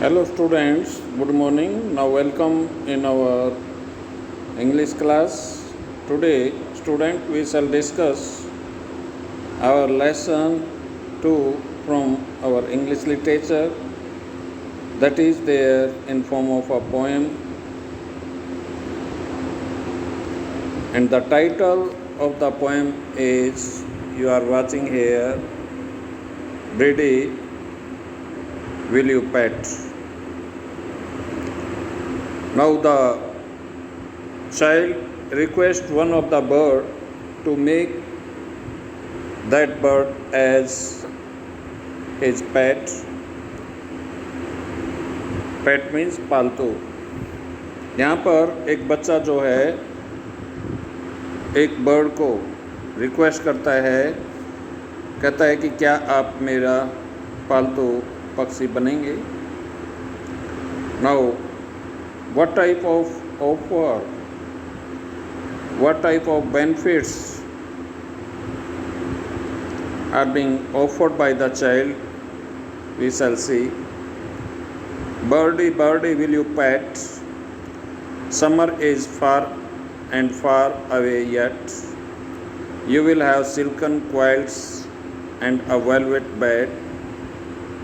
Hello students, good morning. Now welcome in our English class. Today student we shall discuss our lesson 2 from our English literature, that is there in form of a poem, and the title of the poem is, you are watching here, Brady, will you pet? Now the child requests one of the bird to make that bird as his pet. Pet means पालतू. यहाँ पर एक बच्चा जो है एक bird को request करता है, कहता है कि क्या आप मेरा पालतू पक्षी बनेंगे. Now what type of offer, what type of benefits are being offered by the child, we shall see. Birdie, birdie, will you pet? Summer is far and far away yet. You will have silken quilts and a velvet bed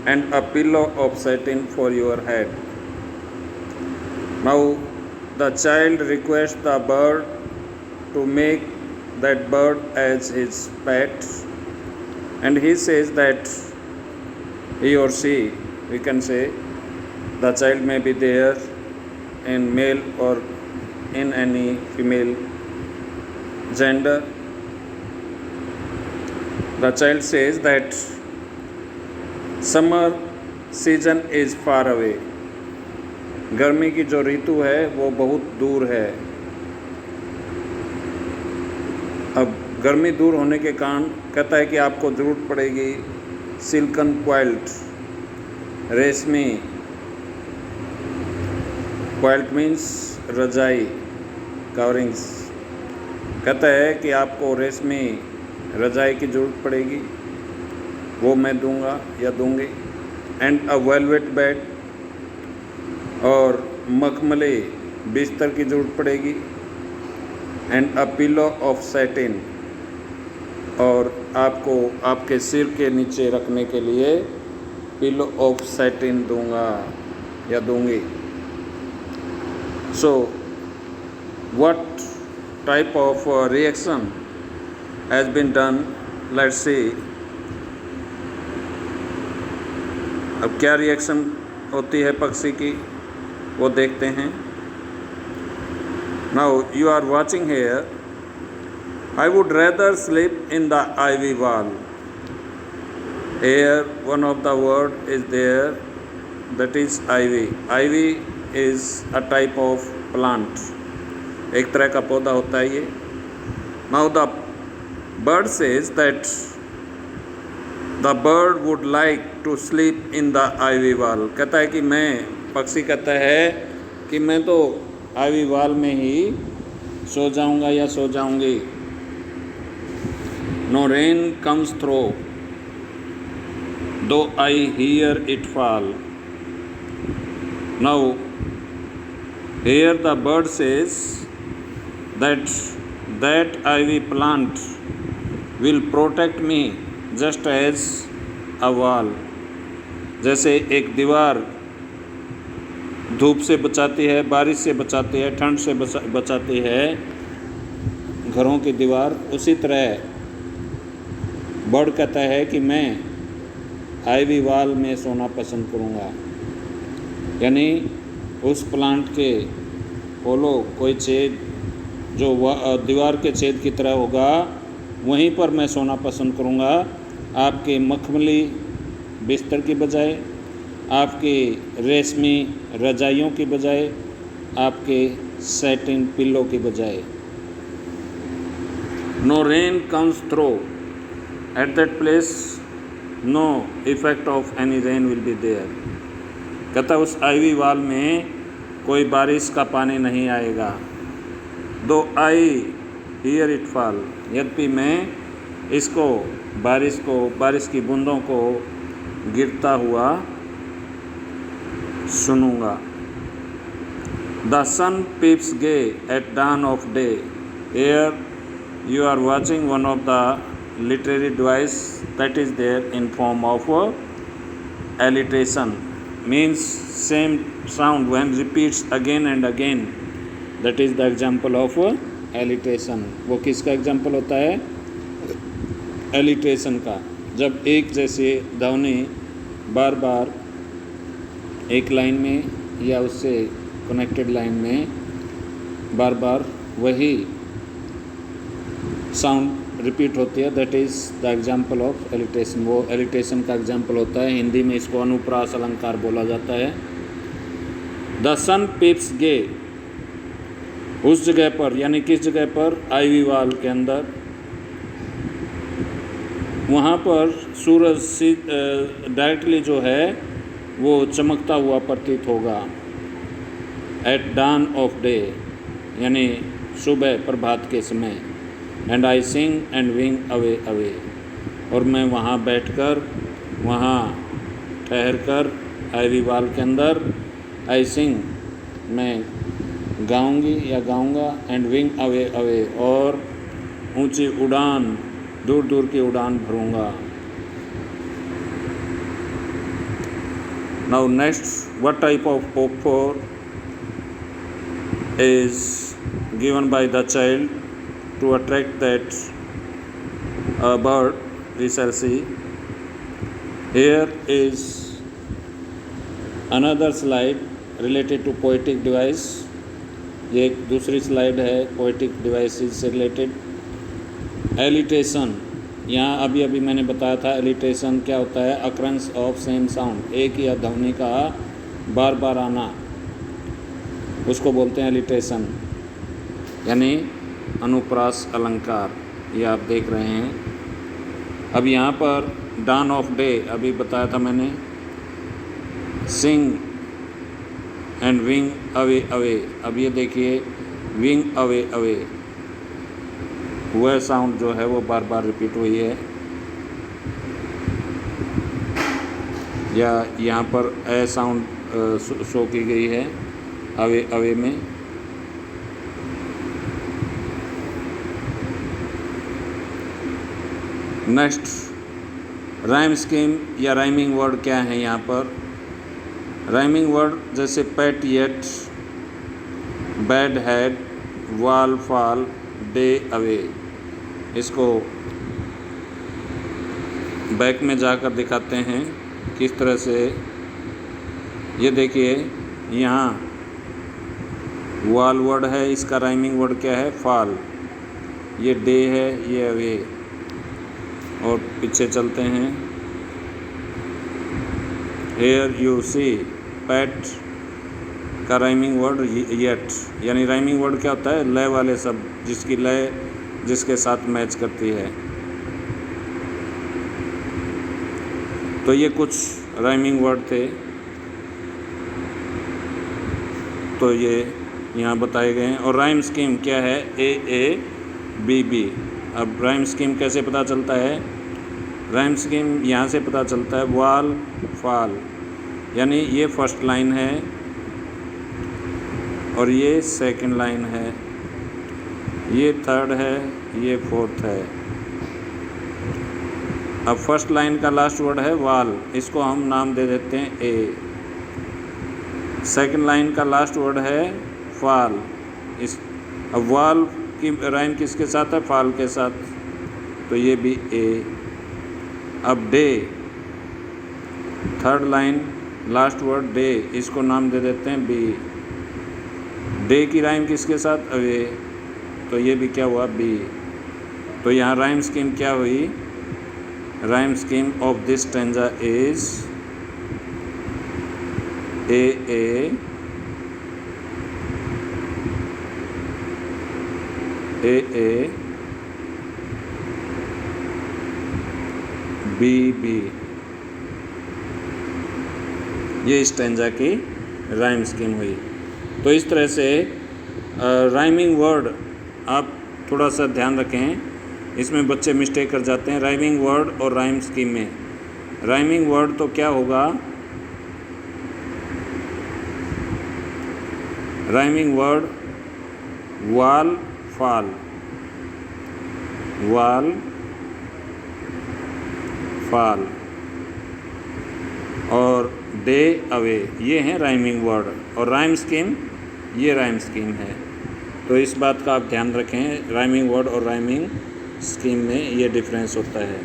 and a pillow of satin for your head. Now the child requests the bird to make that bird as his pet, and he says that he or she, we can say, the child may be there in male or in any female gender. The child says that summer season is far away. गर्मी की जो ऋतु है वो बहुत दूर है. अब गर्मी दूर होने के कारण कहता है कि आपको ज़रूरत पड़ेगी सिल्कन क्वाइल्ट, रेशमी. क्वाइल्ट मीन्स रजाई, कवरिंग्स. कहता है कि आपको रेशमी रजाई की ज़रूरत पड़ेगी, वो मैं दूंगा या दूंगी. एंड अ वेलवेट बेड, और मखमली बिस्तर की ज़रूरत पड़ेगी. And a pillow of satin, और आपको आपके सिर के नीचे रखने के लिए पिलो ऑफ सैटिन दूंगा या दूंगी. So what type of reaction has been done, let's see. अब क्या रिएक्शन होती है पक्षी की वो देखते हैं. Now you are watching here, I would rather sleep in the ivy wall. Here one of the word is there, that is ivy. Ivy is a type of plant, एक तरह का पौधा होता है ये. Now the bird says that the bird would like to sleep in the ivy wall. कहता है कि पक्षी कहता है कि मैं तो आइवी वॉल में ही सो जाऊंगा या सो जाऊंगी. No rain comes through though I hear it fall. Now here the bird says that ivy plant will protect me just as a wall. जैसे एक दीवार धूप से बचाती है, बारिश से बचाती है, ठंड से बचाती है घरों की दीवार, उसी तरह बर्ड कहता है कि मैं आइवी वॉल में सोना पसंद करूँगा. यानी उस प्लांट के होलो कोई छेद जो दीवार के छेद की तरह होगा, वहीं पर मैं सोना पसंद करूँगा, आपके मखमली बिस्तर की बजाय, आपके रेशमी रजाइयों की बजाय, आपके सैटिन पिल्लो की बजाय. No rain comes through at that place, no effect of any rain will be there. कहता उस आइवी वॉल में कोई बारिश का पानी नहीं आएगा. दो आई हियर इट फॉल, यद्यपि मैं इसको बारिश की बूंदों को गिरता हुआ सुनूंगा। The sun peeps gay at dawn of day. Here you are watching one of the literary device that is there in form of alliteration, means same sound when repeats again and again, that is the example of alliteration. वो किसका example होता है? Alliteration का। जब एक जैसे ध्वनि बार बार एक लाइन में या उससे कनेक्टेड लाइन में बार बार वही साउंड रिपीट होती है, that is the example of alliteration. वो एलिट्रेशन का एग्जाम्पल होता है। हिंदी में इसको अनुप्रास अलंकार बोला जाता है। द सन पीप्स गे, उस जगह पर, यानी किस जगह पर? आईवी वाल के अंदर। वहाँ पर सूरज डायरेक्टली जो है वो चमकता हुआ प्रतीत होगा। एट डॉन ऑफ डे, यानी सुबह प्रभात के समय। And I sing and wing away away, और मैं वहाँ बैठकर, वहाँ ठहरकर आईवी वाल के अंदर, आई सिंग, मैं गाऊंगी या गाऊंगा, एंड विंग अवे अवे, और ऊंची उड़ान, दूर दूर की उड़ान भरूंगा। Now next, what type of O4 is given by the child to attract that bird, we shall see. Here is another slide related to poetic device. ये एक दूसरी स्लाइड है poetic devices से related. एलिट्रेशन, यहाँ अभी अभी मैंने बताया था एलिट्रेशन क्या होता है? अक्रंस ऑफ सेम साउंड, एक ही ध्वनि का बार बार आना, उसको बोलते हैं एलिट्रेशन, यानी अनुप्रास अलंकार। ये आप देख रहे हैं। अब यहाँ पर डॉन ऑफ डे अभी बताया था मैंने, sing and wing away away. अब ये देखिए विंग अवे अवे, वह साउंड जो है वो बार बार रिपीट हुई है। या यहाँ पर ए साउंड शो की गई है अवे अवे में। नेक्स्ट, राइम स्कीम या राइमिंग वर्ड क्या है यहाँ पर? राइमिंग वर्ड जैसे पेट येट, बैड हेड, वाल फाल, डे अवे। इसको बैक में जाकर दिखाते हैं किस तरह से। ये देखिए यहाँ वाल वर्ड है, इसका राइमिंग वर्ड क्या है? फाल। ये डे है, ये अवे। और पीछे चलते हैं। हेयर यू सी, पैट का राइमिंग वर्ड येट, यानी राइमिंग वर्ड क्या होता है? लय वाले शब्द, जिसकी लय जिसके साथ मैच करती है। तो ये कुछ राइमिंग वर्ड थे, तो ये यहाँ बताए गए हैं। और राइम स्कीम क्या है? ए ए बी बी। अब राइम स्कीम कैसे पता चलता है? राइम स्कीम यहाँ से पता चलता है, वाल फाल, यानी ये फर्स्ट लाइन है और ये सेकंड लाइन है, ये थर्ड है, ये फोर्थ है। अब फर्स्ट लाइन का लास्ट वर्ड है वाल, इसको हम नाम दे देते हैं ए। सेकंड लाइन का लास्ट वर्ड है फाल। इस अब वाल की राइम किसके साथ है? फाल के साथ, तो ये भी ए। अब day, third line last word day, इसको नाम दे देते हैं बी। डे की राइम किसके साथ? अवे, तो ये भी क्या हुआ? बी। तो यहाँ राइम स्कीम क्या हुई? Rhyme scheme of this stanza is A A A A B B. ये स्टैंजा की राइम स्कीम हुई। तो इस तरह से राइमिंग वर्ड आप थोड़ा सा ध्यान रखें, इसमें बच्चे मिस्टेक कर जाते हैं राइमिंग वर्ड और राइम स्कीम में। राइमिंग वर्ड तो क्या होगा? राइमिंग वर्ड वाल फाल, वाल फाल और डे अवे, ये हैं राइमिंग वर्ड। और राइम स्कीम, ये राइम स्कीम है। तो इस बात का आप ध्यान रखें, राइमिंग वर्ड और राइमिंग स्कीम में ये डिफरेंस होता है।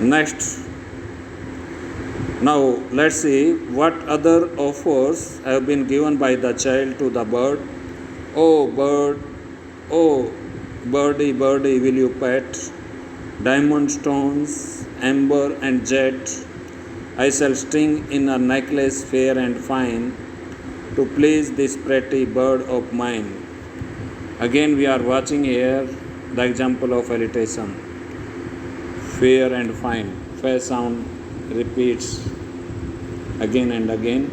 Next, now let's see what other offers have been given by the child to the bird. O bird, O birdie birdie, will you pet diamond stones, amber and jet. I shall string in a necklace fair and fine to please this pretty bird of mine. Again we are watching here the example of alliteration. Fair and fine. Fair sound repeats again and again.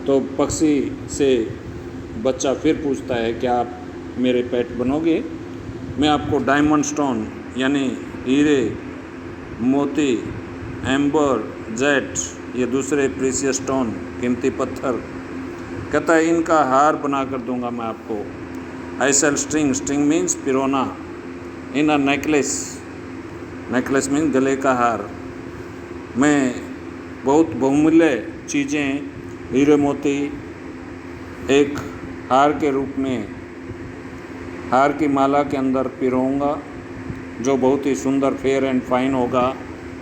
तो पक्षी से बच्चा फिर पूछता है, क्या आप मेरे पेट बनोगे? मैं आपको डायमंड स्टोन यानी हीरे, मोती, एम्बर, जेट, ये दूसरे प्रीशियस स्टोन, कीमती पत्थर, कहता है इनका हार बना कर दूंगा मैं आपको। I shall string, string means पिरोना, in a necklace, necklace means गले का हार। मैं बहुत बहुमूल्य चीज़ें, हीरे मोती, एक हार के रूप में, हार की माला के अंदर पिरोऊंगा जो बहुत ही सुंदर, फेयर एंड फाइन होगा।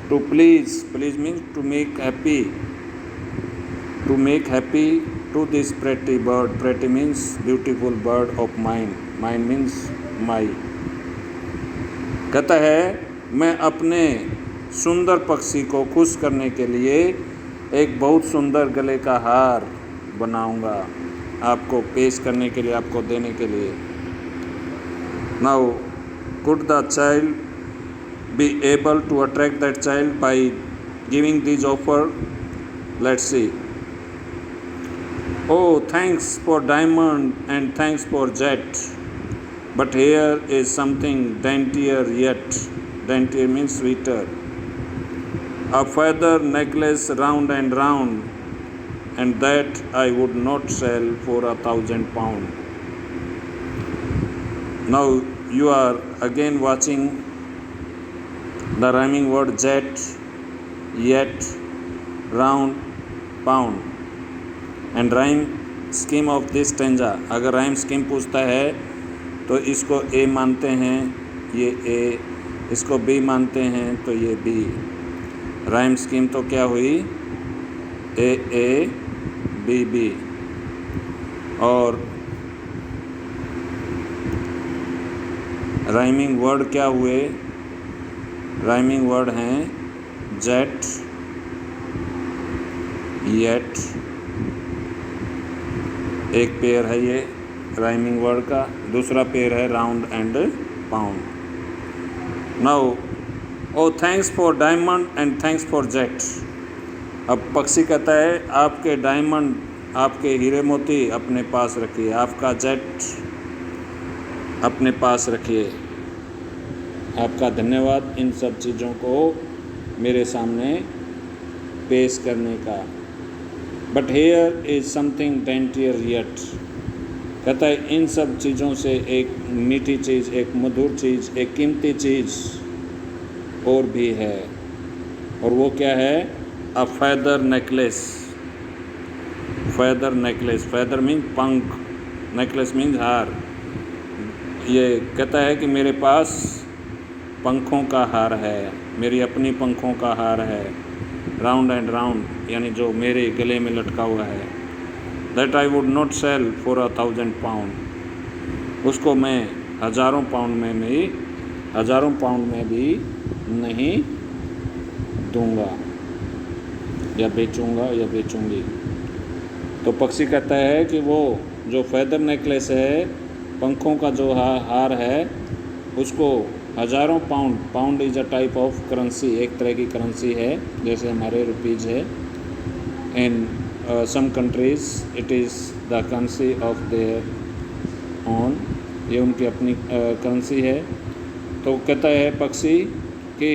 To please, please means to make happy, to make happy to this pretty bird, pretty means beautiful bird of mine, mine means my. कहता है मैं अपने सुंदर पक्षी को खुश करने के लिए एक बहुत सुंदर गले का हार बनाऊंगा आपको पेश करने के लिए, आपको देने के लिए। Now could the child be able to attract that child by giving this offer? Let's see. Oh, thanks for diamond and thanks for jet, but here is something daintier yet. Daintier means sweeter. A feather necklace round and round, and that I would not sell for 1,000 pounds. Now you are again watching the rhyming word jet, yet, round, pound and rhyme scheme of this stanza। अगर rhyme scheme पूछता है तो इसको ए मानते हैं, ये ए, इसको B मानते हैं तो ये बी। राइम स्कीम तो क्या हुई, ए ए बी बी। और राइमिंग वर्ड क्या हुए, राइमिंग वर्ड हैं जेट, येट, एक पेयर है ये राइमिंग वर्ड का, दूसरा पेयर है round and pound. Now O thanks for diamond and thanks for jet. अब पक्षी कहता है आपके डायमंड, आपके हीरे मोती अपने पास रखिए, आपका जेट अपने पास रखिए। आपका धन्यवाद इन सब चीज़ों को मेरे सामने पेश करने का। But here is something daintier yet. कहता है इन सब चीज़ों से एक मीठी चीज़, एक मधुर चीज़, एक कीमती चीज़ और भी है। और वो क्या है, a feather necklace. Feather necklace, feather means पंख, नेकलेस मीन्स हार। ये कहता है कि मेरे पास पंखों का हार है, मेरी अपनी पंखों का हार है, राउंड एंड राउंड यानी जो मेरे गले में लटका हुआ है। That I would not sell for 1,000 pound. उसको मैं हज़ारों पाउंड में भी नहीं दूंगा या बेचूंगा या बेचूंगी। तो पक्षी कहता है कि वो जो फैदर नेकलेस है, पंखों का जो हार है, उसको हज़ारों pound, pound is a type of currency, एक तरह की करेंसी है जैसे हमारे रुपीज़ है। In some countries it is the currency of their own, ये उनकी अपनी करेंसी है। तो कहता है पक्षी कि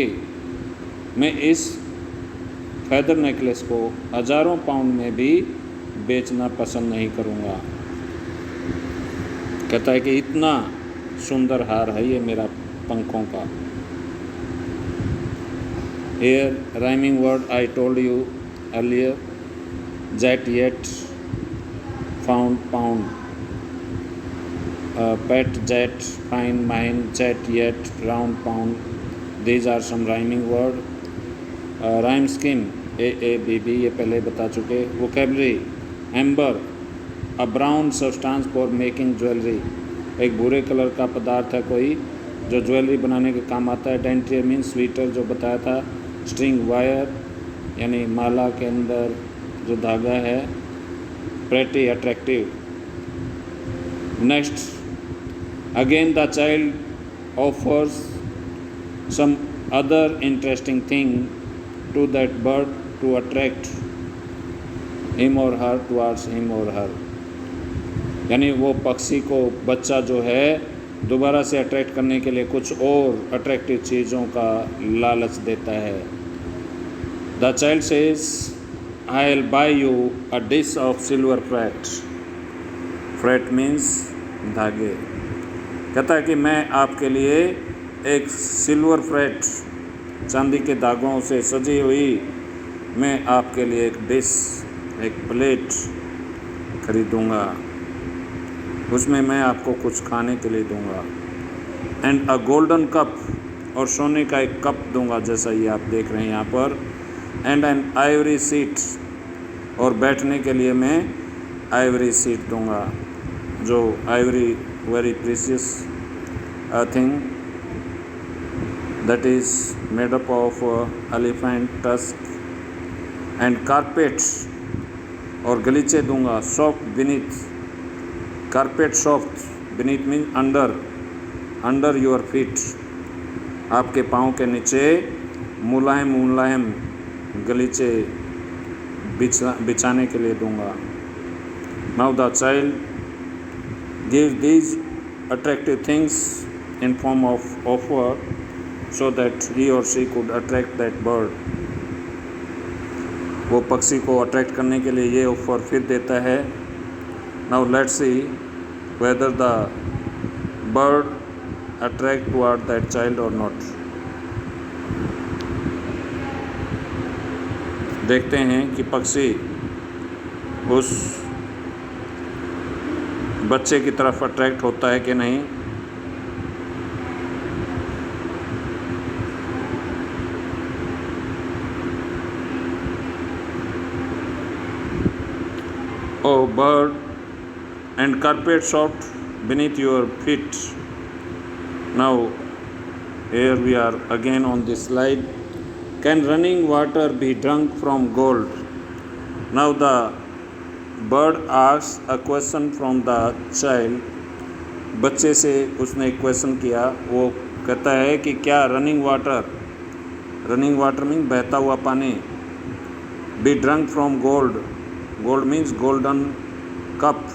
मैं इस फैदर नेकलेस को हज़ारों पाउंड में भी बेचना पसंद नहीं करूँगा। कहता है कि इतना सुंदर हार है ये मेरा पंखों का। Here rhyming word I told you earlier, jet, yet, found, pound, pet, jet, fine, mine, jet, yet, round, pound. These are some rhyming word. Rhyme scheme A B B ये पहले बता चुके। Vocabulary amber, a brown substance for making jewelry, एक भूरे colour का पदार्थ है कोई जो ज्वेलरी बनाने के काम आता है। डेंटियर मीन्स स्वीटर जो बताया था। स्ट्रिंग वायर यानी माला के अंदर जो धागा है। Pretty attractive. Next again the child offers some other interesting thing to that bird to attract him or her towards him or हर, यानी वो पक्षी को बच्चा जो है दोबारा से अट्रैक्ट करने के लिए कुछ और अट्रैक्टिव चीज़ों का लालच देता है। The child says I will buy you a dish of silver freight. Freight means धागे। कहता है कि मैं आपके लिए एक सिल्वर फ्रेट चांदी के धागों से सजी हुई मैं आपके लिए एक डिश एक प्लेट खरीदूँगा, उसमें मैं आपको कुछ खाने के लिए दूंगा। एंड अ गोल्डन कप, और सोने का एक कप दूंगा जैसा ये आप देख रहे हैं यहाँ पर। एंड एन आइवरी सीट, और बैठने के लिए मैं आइवरी सीट दूंगा, जो Ivory very precious thing that is made up of elephant tusk. And carpets, और गलीचे दूंगा। Soft beneath, carpet soft, beneath mean under, under your feet, आपके पाँव के नीचे मुलायम मुलायम गलीचे बिछाने के लिए दूंगा। Now the child gives these attractive things in form of offer so that he और she could attract that bird. वो पक्षी को अट्रैक्ट करने के लिए ये ऑफर फिर देता है। Now let's C whether the bird attract toward that child or not. देखते हैं कि पक्षी उस बच्चे की तरफ अट्रैक्ट होता है कि नहीं। Oh bird and carpet soft beneath your feet. Now here we are again on this slide. Can running water be drunk from gold? Now the bird asks a question from the child. बच्चे से उसने एक question किया। वो कहता है कि क्या रनिंग वाटर मीन बहता हुआ पानी, B drunk from gold, gold means golden cup,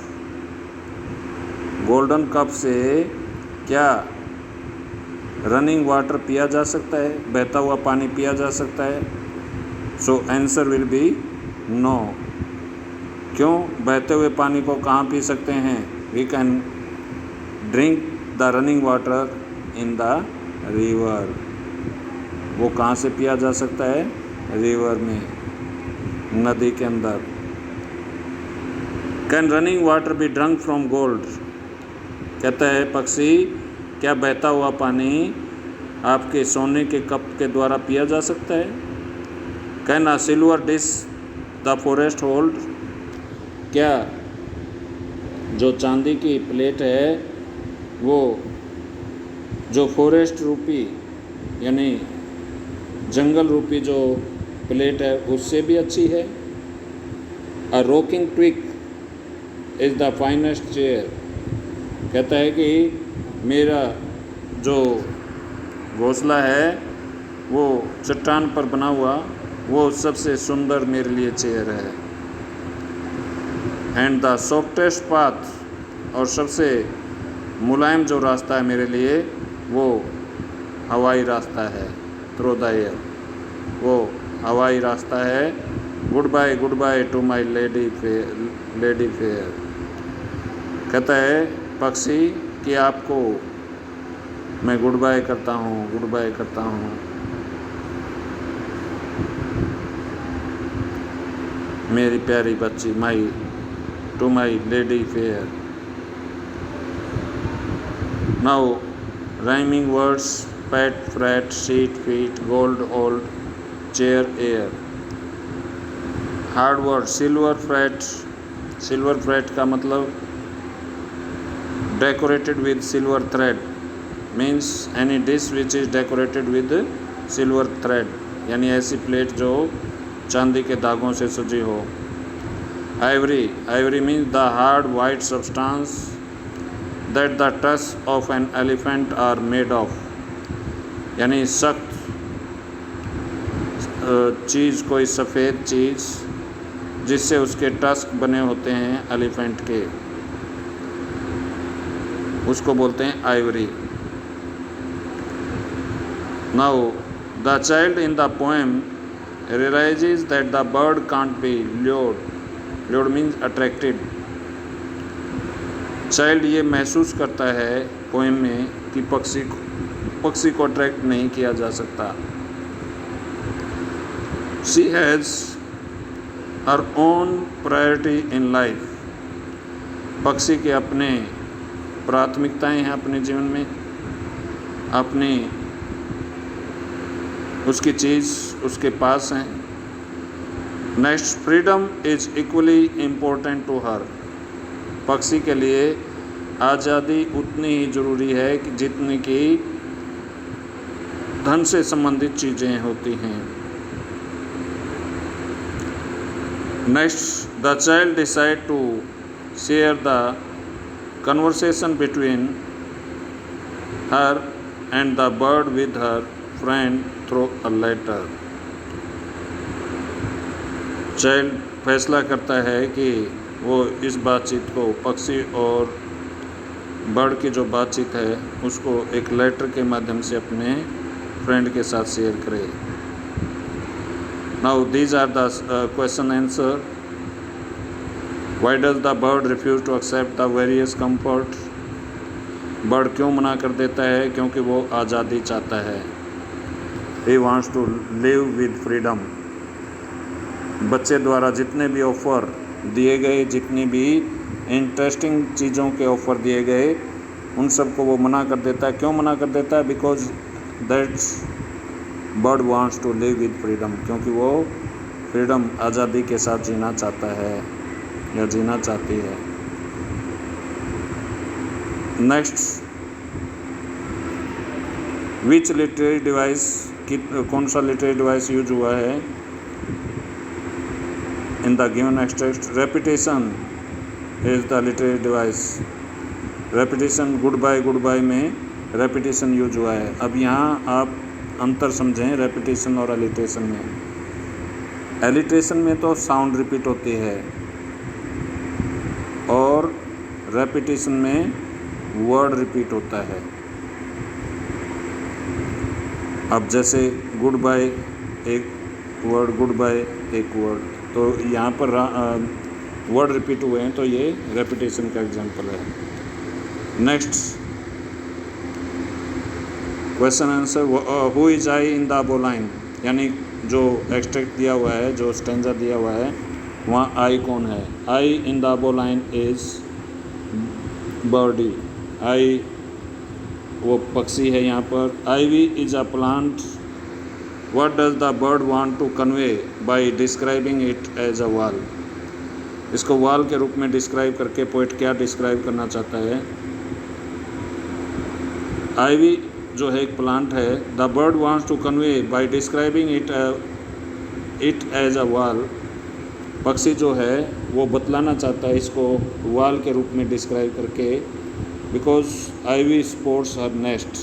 golden cup से क्या रनिंग वाटर पिया जा सकता है, बहता हुआ पानी पिया जा सकता है। So answer will be no. क्यों? बहते हुए पानी को कहाँ पी सकते हैं? We can drink the running water in the river. वो कहाँ से पिया जा सकता है? रिवर में, नदी के अंदर। Can running water B drunk from gold? कहता है पक्षी, क्या बहता हुआ पानी आपके सोने के कप के द्वारा पिया जा सकता है? Can a silver dish the forest hold? क्या जो चांदी की प्लेट है वो जो फॉरेस्ट रूपी यानी जंगल रूपी जो प्लेट है उससे भी अच्छी है? A rocking twig is the finest chair. कहता है कि मेरा जो घोंसला है वो चट्टान पर बना हुआ वो सबसे सुंदर मेरे लिए चेयर है। एंड द सॉफ्टेस्ट पाथ, और सबसे मुलायम जो रास्ता है मेरे लिए वो हवाई रास्ता है। थ्रू द एयर, वो हवाई रास्ता है goodbye to my lady fair. कहता है पक्षी कि आपको मैं गुड बाय करता हूँ। मेरी प्यारी बच्ची, to my lady fair. Now rhyming words: pat, fret, sheet, feet, gold, old, chair, air. Hard word: silver fret का मतलब decorated with silver thread, means any dish which is decorated with silver thread, यानी ऐसी plate जो चांदी के धागों से सजी हो। Ivory means the hard white substance that the tusk of an elephant are made of, यानी सख्त चीज़, कोई सफ़ेद चीज़ जिससे उसके टस्क बने होते हैं एलिफेंट के, उसको बोलते हैं Ivory. Now the child in the poem realizes that the bird can't be lured means attracted। Child ये महसूस करता है पोएम में कि पक्षी को अट्रैक्ट नहीं किया जा सकता। She has her own priority in life। पक्षी के अपने प्राथमिकताएं हैं अपने जीवन में, अपनी उसकी चीज़ उसके पास हैं। Next, freedom is equally important to her. पक्षी के लिए आज़ादी उतनी ही ज़रूरी है कि जितनी कि धन से संबंधित चीज़ें होती हैं। Next, the child decide to share the conversation between her and the bird with her friend through a letter. Child फैसला करता है कि वो इस बातचीत को, पक्षी और बर्ड की जो बातचीत है उसको एक लेटर के माध्यम से अपने फ्रेंड के साथ शेयर करे। Now these are the question answer. Why does the bird refuse to accept the various comfort. Bird क्यों मना कर देता है? क्योंकि वो आज़ादी चाहता है। He wants to live with freedom। बच्चे द्वारा जितने भी ऑफ़र दिए गए, जितनी भी इंटरेस्टिंग चीज़ों के ऑफ़र दिए गए, उन सबको वो मना कर देता है। क्यों मना कर देता है? Because that's bird wants to live with freedom, क्योंकि वो फ्रीडम, आज़ादी के साथ जीना चाहता है या जीना चाहती है। नेक्स्ट, विच लिटरेरी डिवाइस, कौन सा लिटरेरी डिवाइस यूज हुआ है in the given extract. Repetition is the literary device. Repetition, good bye में रेपिटेशन यूज हुआ है। अब यहाँ आप अंतर समझें रेपिटेशन और एलिट्रेशन में। एलिट्रेशन में तो साउंड रिपीट होती है और रेपिटेशन में वर्ड रिपीट होता है। अब जैसे गुड बाय एक वर्ड, गुड बाय एक वर्ड, तो यहाँ पर वर्ड रिपीट हुए हैं, तो ये रेपिटेशन का एग्जांपल है। Next question answer, who is I in the above line, यानी जो एक्सट्रैक्ट दिया हुआ है, जो स्टेंजा दिया हुआ है, वहाँ आई कौन है? I in the above line is birdie. I वो पक्षी है यहाँ पर। Ivy is a plant. What does the bird want to convey by describing it as a wall. इसको वॉल के रूप में डिस्क्राइब करके पोइट क्या डिस्क्राइब करना चाहता है? आईवी जो है एक प्लांट है। The bird wants to convey by describing it as a wall. पक्षी जो है वो बतलाना चाहता है इसको वॉल के रूप में डिस्क्राइब करके, because ivy supports her nest,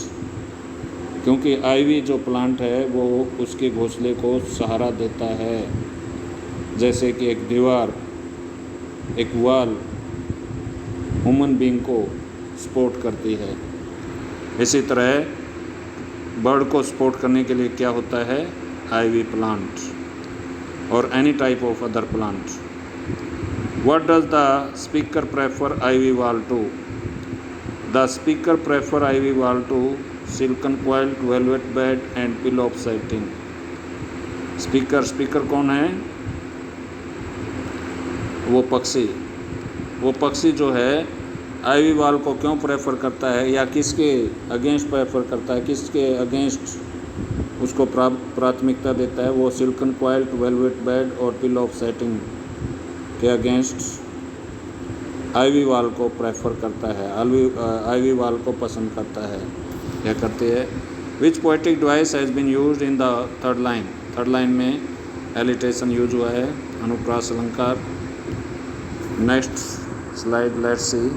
क्योंकि आईवी जो प्लांट है वो उसके घोंसले को सहारा देता है, जैसे कि एक दीवार, एक वॉल ह्यूमन बीइंग को सपोर्ट करती है। इसी तरह बर्ड को सपोर्ट करने के लिए क्या होता है? Ivy plant. or any type of other plant. What does the speaker prefer ivy wall to? The speaker prefer ivy wall to silken quilt, velvet bed and pillow of satin. Speaker कौन है? वो पक्षी जो है ivy wall को क्यों prefer करता है या किसके अगेंस्ट प्रेफर करता है, किसके अगेंस्ट उसको प्राथमिकता देता है? वो सिल्कन क्वाइल्ट, वेलवेट बेड और पिलो ऑफ सेटिंग के अगेंस्ट आईवी वॉल को प्रेफर करता है, आईवी वॉल को पसंद करता है या करती है। Which poetic device has been used in the third line? Third line में एलिटेशन यूज हुआ है, अनुप्रास अलंकार। Next slide, let's see.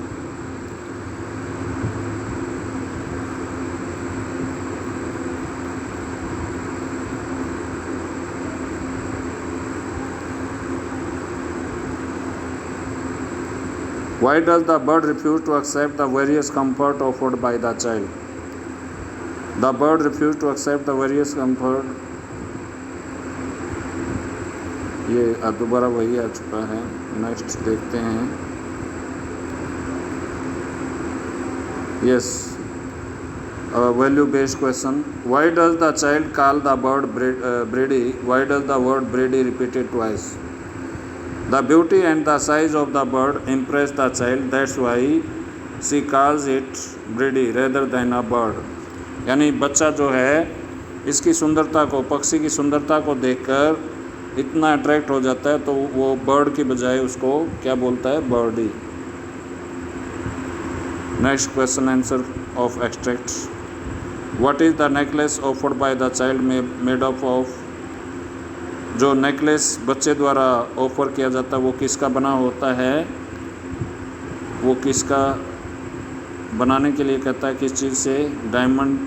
Why does the bird refuse to accept the various comfort offered by the child? The bird refused to accept the various comfort. ये दोबारा वही आ चुका है। नेक्स्ट देखते हैं। Yes, value based question. Why does the child call the bird Brady? Why does the word Brady repeated twice? The beauty and the size of the bird impress the child. That's why she calls it Brady rather than a bird. यानी बच्चा जो है इसकी सुंदरता को, पक्षी की सुंदरता को देखकर इतना अट्रैक्ट हो जाता है तो वो बर्ड की बजाय उसको क्या बोलता है? Birdie. Next question answer of extract. What is the necklace offered by the child made up of? जो नेकलेस बच्चे द्वारा ऑफर किया जाता है वो किसका बना होता है? वो किसका बनाने के लिए कहता है, किस चीज़ से? डायमंड,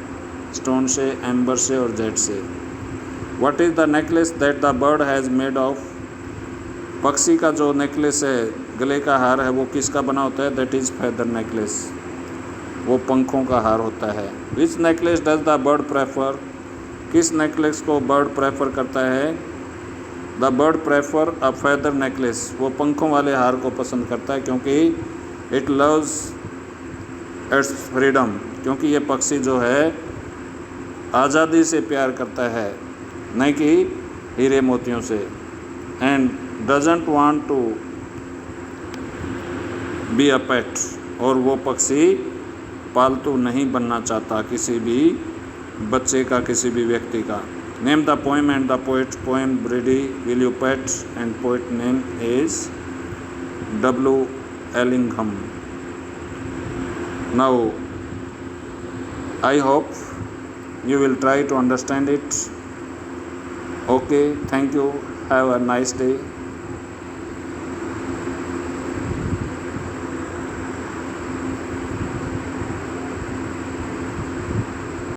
स्टोन से, एम्बर से और जेड से। What is the necklace that the bird has made of? पक्षी का जो नेकलेस है, गले का हार है, वो किसका बना होता है? दैट इज़ फेदर नेकलेस, वो पंखों का हार होता है। Which necklace does the bird prefer? किस नेकलेस को बर्ड प्रेफर करता है? The bird prefer a feather necklace, वो पंखों वाले हार को पसंद करता है क्योंकि इट लव्स इट्स फ्रीडम, क्योंकि ये पक्षी जो है आज़ादी से प्यार करता है, नहीं कि हीरे मोतियों से। And doesn't want to be a pet, और वो पक्षी पालतू नहीं बनना चाहता किसी भी बच्चे का, किसी भी व्यक्ति का। Name the poem and the poet. Poem Brady Will You Pet and poet name is W. Ellingham. Now, I hope you will try to understand it. Okay, thank you. Have a nice day.